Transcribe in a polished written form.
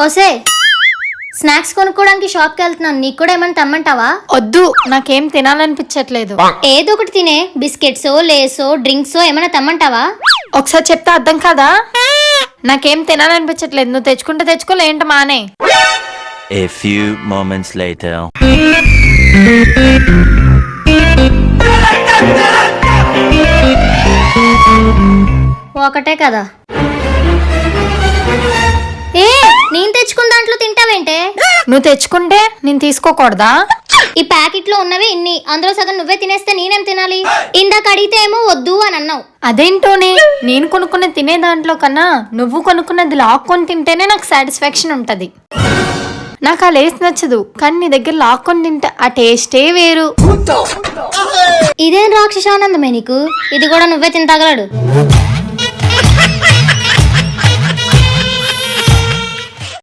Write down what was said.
ఓసే స్నాక్స్ కొనుక్కోడానికి షాప్కి వెళ్తున్నాను, నీకు కూడా ఏమైనా తెమ్మంటావా? వద్దు, నాకేం తినాలనిపించట్లేదు. ఏదో ఒకటి తినే, బిస్కెట్సో లేసో డ్రింక్సో ఏమైనా తెమ్మంటావా? ఒకసారి చెప్తే అర్థం కాదా? నాకేం తినాలనిపించట్లేదు, నువ్వు తెచ్చుకుంటే తెచ్చుకో, లేంట మానే. A few moments later. ఒకటే కదా. ఏ నేను తెచ్చుకున్న దాంట్లో తింటావేంటే? నువ్వు తెచ్చుకుంటే నేను తీసుకోకూడదా? ఈ ప్యాకెట్ లో ఉన్నవి ఇన్ని, అందులో సగం నువ్వే తినేస్తే నేనేం తినాలి? ఇందాక అడిగితే ఏమో వద్దు అని అన్నావు. అదేంటోనే, నేను కొనుక్కున్న తినే దాంట్లో కన్నా నువ్వు కొనుక్కున్నది లాక్కొని తింటేనే నాకు సాటిస్ఫాక్షన్ ఉంటది. నాకు ఆ లేస్ నచ్చదు, కానీ నీ దగ్గర లాక్కొని తింటే ఆ టేస్టే వేరు. ఇదేం రాక్షసానందమే నీకు? ఇది కూడా నువ్వే తింటాగలడు.